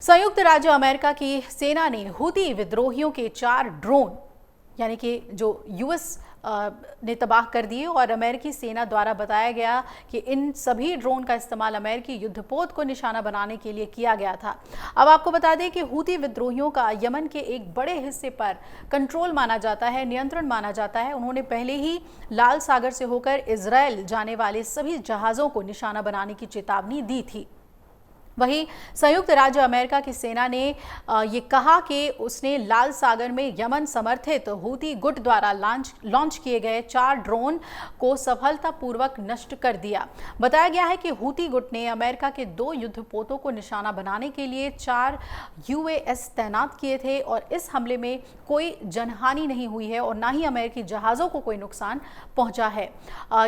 संयुक्त राज्य अमेरिका की सेना ने हूती विद्रोहियों के 4 ड्रोन यानी कि जो यूएस ने तबाह कर दिए और अमेरिकी सेना द्वारा बताया गया कि इन सभी ड्रोन का इस्तेमाल अमेरिकी युद्धपोत को निशाना बनाने के लिए किया गया था। अब आपको बता दें कि हूती विद्रोहियों का यमन के एक बड़े हिस्से पर कंट्रोल माना जाता है, नियंत्रण माना जाता है। उन्होंने पहले ही लाल सागर से होकर इजराइल जाने वाले सभी जहाज़ों को निशाना बनाने की चेतावनी दी थी। वहीं संयुक्त राज्य अमेरिका की सेना ने ये कहा कि उसने लाल सागर में यमन समर्थित हूती गुट द्वारा लॉन्च किए गए 4 ड्रोन को सफलतापूर्वक नष्ट कर दिया। बताया गया है कि हूती गुट ने अमेरिका के 2 युद्धपोतों को निशाना बनाने के लिए 4 यूएस तैनात किए थे और इस हमले में कोई जनहानि नहीं हुई है और ना ही अमेरिकी जहाज़ों को कोई नुकसान पहुंचा है।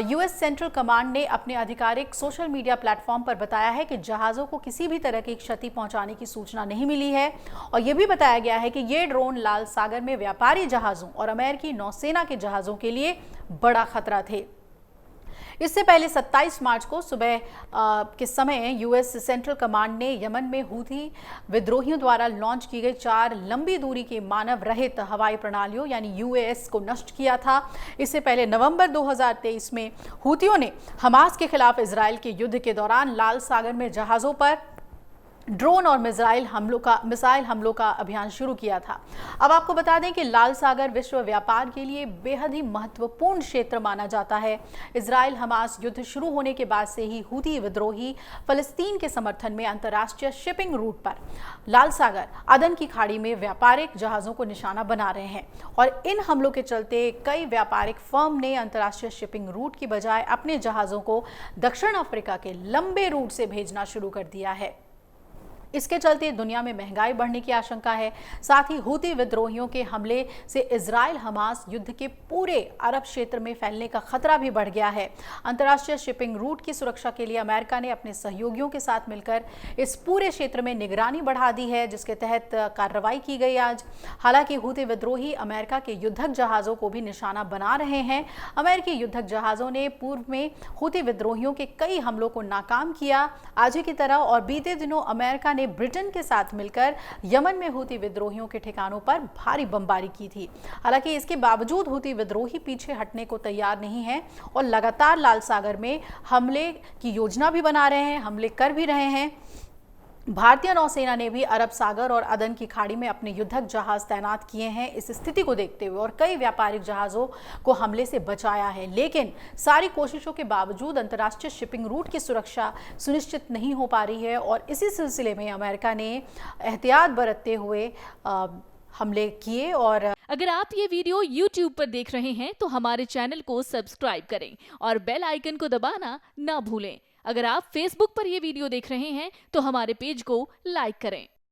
यूएस सेंट्रल कमांड ने अपने आधिकारिक सोशल मीडिया प्लेटफॉर्म पर बताया है कि जहाज़ों को किसी भी तरह की क्षति पहुंचाने की सूचना नहीं मिली है और यह भी बताया गया है कि ये ड्रोन लाल सागर में व्यापारी जहाज़ों और अमेरिकी नौसेना के जहाज़ों के लिए बड़ा खतरा थे। इससे पहले 27 मार्च को सुबह के समय यूएस सेंट्रल कमांड ने यमन में हूती विद्रोहियों द्वारा लॉन्च की गई 4 लंबी दूरी के मानव रहित हवाई प्रणालियों यानी यूएएस को नष्ट किया था। इससे पहले नवंबर 2023 में हूतियों ने हमास के खिलाफ इजराइल के युद्ध के दौरान लाल सागर में जहाज़ों पर ड्रोन और मिसाइल हमलों का अभियान शुरू किया था। अब आपको बता दें कि लाल सागर विश्व व्यापार के लिए बेहद ही महत्वपूर्ण क्षेत्र माना जाता है। इजराइल हमास युद्ध शुरू होने के बाद से ही हूती विद्रोही फलस्तीन के समर्थन में अंतर्राष्ट्रीय शिपिंग रूट पर लाल सागर अदन की खाड़ी में व्यापारिक जहाज़ों को निशाना बना रहे हैं और इन हमलों के चलते कई व्यापारिक फर्म ने अंतर्राष्ट्रीय शिपिंग रूट की बजाय अपने जहाज़ों को दक्षिण अफ्रीका के लंबे रूट से भेजना शुरू कर दिया है। इसके चलते दुनिया में महंगाई बढ़ने की आशंका है। साथ ही हूती विद्रोहियों के हमले से इजराइल हमास युद्ध के पूरे अरब क्षेत्र में फैलने का खतरा भी बढ़ गया है। अंतर्राष्ट्रीय शिपिंग रूट की सुरक्षा के लिए अमेरिका ने अपने सहयोगियों के साथ मिलकर इस पूरे क्षेत्र में निगरानी बढ़ा दी है, जिसके तहत कार्रवाई की गई आज। हालांकि हूती विद्रोही अमेरिका के युद्धक जहाज़ों को भी निशाना बना रहे हैं। अमेरिकी युद्धक जहाज़ों ने पूर्व में हूती विद्रोहियों के कई हमलों को नाकाम किया आज ही की तरह और बीते दिनों अमेरिका ब्रिटेन के साथ मिलकर यमन में हूती विद्रोहियों के ठिकानों पर भारी बमबारी की थी। हालांकि इसके बावजूद हूती विद्रोही पीछे हटने को तैयार नहीं है और लगातार लाल सागर में हमले की योजना भी बना रहे हैं, हमले कर भी रहे हैं। भारतीय नौसेना ने भी अरब सागर और अदन की खाड़ी में अपने युद्धक जहाज तैनात किए हैं इस स्थिति को देखते हुए और कई व्यापारिक जहाज़ों को हमले से बचाया है। लेकिन सारी कोशिशों के बावजूद अंतर्राष्ट्रीय शिपिंग रूट की सुरक्षा सुनिश्चित नहीं हो पा रही है और इसी सिलसिले में अमेरिका ने एहतियात बरतते हुए हमले किए। और अगर आप ये वीडियो YouTube पर देख रहे हैं तो हमारे चैनल को सब्सक्राइब करें और बेल आइकन को दबाना ना भूलें। अगर आप Facebook पर ये वीडियो देख रहे हैं तो हमारे पेज को लाइक करें।